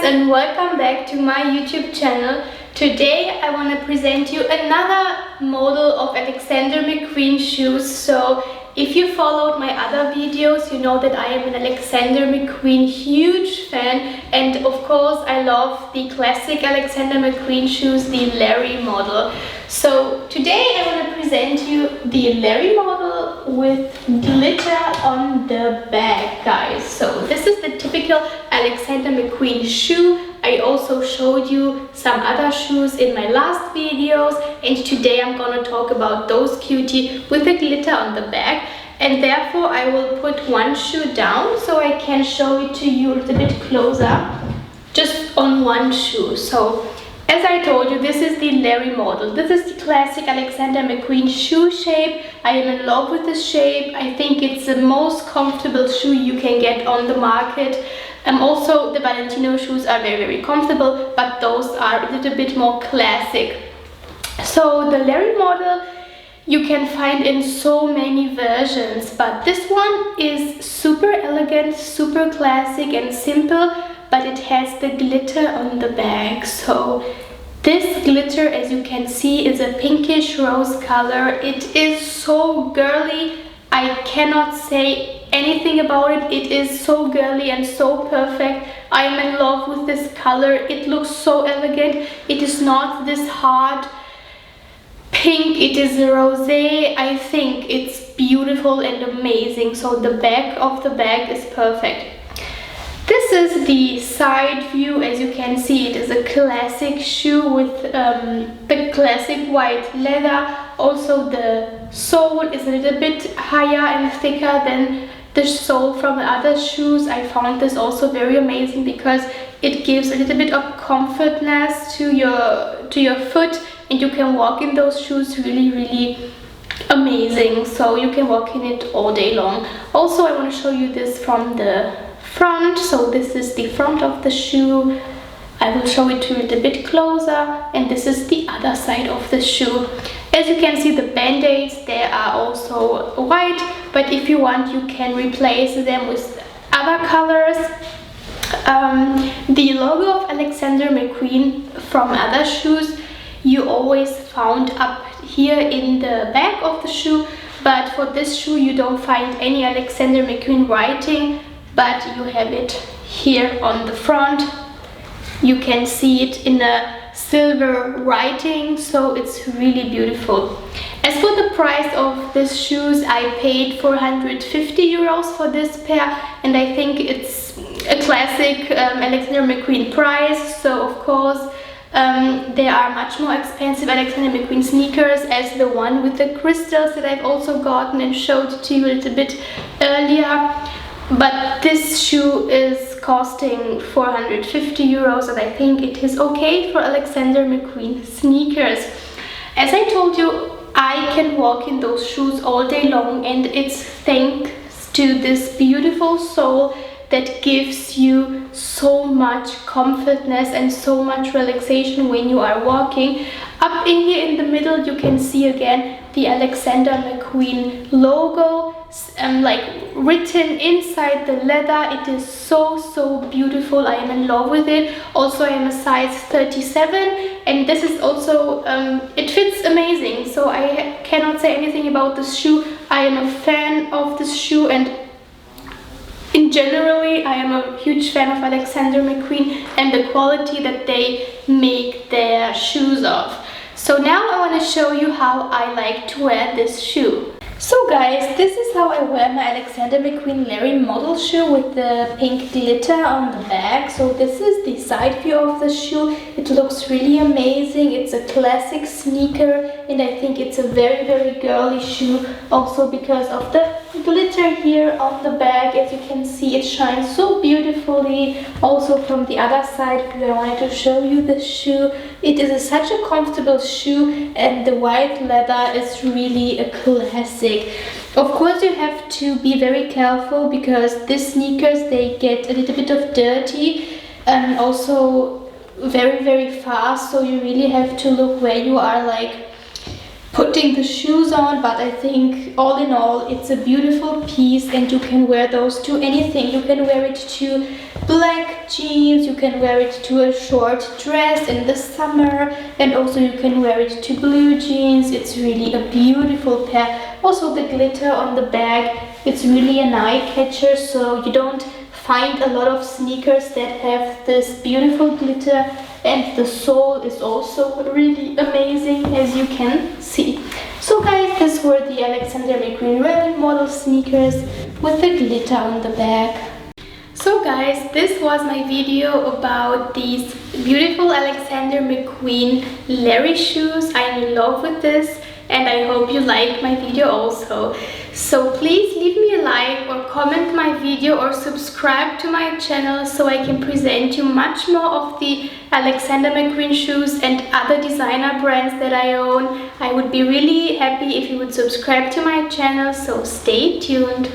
and welcome back to my YouTube channel. Today I want to present you another model of Alexander McQueen shoes. So if you followed my other videos, you know that I am an Alexander McQueen huge fan, and of course I love the classic Alexander McQueen shoes, the Larry model. So today I want to present you the Larry model with glitter on the back, guys. So this is the typical Alexander McQueen shoe. I also showed you some other shoes in my last videos, and today I'm gonna talk about those cutie with the glitter on the back. And therefore I will put one shoe down so I can show it to you a little bit closer, just on one shoe. So as I told you, this is the Larry model. This is the classic Alexander McQueen shoe shape. I am in love with this shape. I think it's the most comfortable shoe you can get on the market. Also the Valentino shoes are very comfortable, but those are a little bit more classic. So the Larry model you can find in so many versions, but this one is super elegant, super classic and simple, but it has the glitter on the back. So this glitter, as you can see, is a pinkish rose color. It is so girly. I cannot say anything about it. It is so girly and so perfect. I am in love with this color. It looks so elegant. It is not this hard pink, it is rosé. I think it's beautiful and amazing. So the back of the bag is perfect. This is the side view. As you can see, it is a classic shoe with the classic white leather. Also the sole is a little bit higher and thicker than the sole from the other shoes. I found this also very amazing because it gives a little bit of comfortness to your foot, and you can walk in those shoes really amazing. So you can walk in it all day long. Also, I want to show you this from the front. So this is the front of the shoe. I will show it to you a little bit closer, and this is the other side of the shoe. As you can see, the band-aids, they are also white, but if you want, you can replace them with other colors. The logo of Alexander McQueen from other shoes you always found up here in the back of the shoe, but for this shoe you don't find any Alexander McQueen writing, but you have it here on the front. You can see it in a silver writing, so it's really beautiful. As for the price of these shoes, I paid 450 euros for this pair, and I think it's a classic Alexander McQueen price. So of course there are much more expensive Alexander McQueen sneakers, as the one with the crystals that I've also gotten and showed to you a little bit earlier. But this shoe is costing 450 euros, and I think it is okay for Alexander McQueen sneakers. As I told you, I can walk in those shoes all day long, and it's thanks to this beautiful sole that gives you so much comfortness and so much relaxation when you are walking. Up in here in the middle you can see again the Alexander McQueen logo, like written inside the leather. It is so beautiful. I am in love with it. Also, I am a size 37, and this is also it fits amazing. So I cannot say anything about this shoe. I am a fan of this shoe, and in generally I am a huge fan of Alexander McQueen and the quality that they make their shoes of. So now I want to show you how I like to wear this shoe. So guys, this is how I wear my Alexander McQueen Larry model shoe with the pink glitter on the back. So this is the side view of the shoe. It looks really amazing. It's a classic sneaker, and I think it's a very girly shoe, also because of the glitter here on the back. As you can see, it shines so beautifully. Also from the other side, because I wanted to show you this shoe. It is such a comfortable shoe, and the white leather is really a classic. Of course, you have to be very careful because these sneakers, they get a little bit of dirty and also very fast, so you really have to look where you are like putting the shoes on, but I think all in all it's a beautiful piece and you can wear those to anything. You can wear it to black jeans, you can wear it to a short dress in the summer, and also you can wear it to blue jeans. It's really a beautiful pair. Also the glitter on the bag, it's really an eye catcher, so you don't find a lot of sneakers that have this beautiful glitter, and the sole is also really amazing, as you can see. So guys, these were the Alexander McQueen Rally model sneakers with the glitter on the bag. So guys, this was my video about these beautiful Alexander McQueen Larry shoes. I'm in love with this and I hope you like my video also. So please leave me a like or comment my video or subscribe to my channel so I can present you much more of the Alexander McQueen shoes and other designer brands that I own. I would be really happy if you would subscribe to my channel, so stay tuned.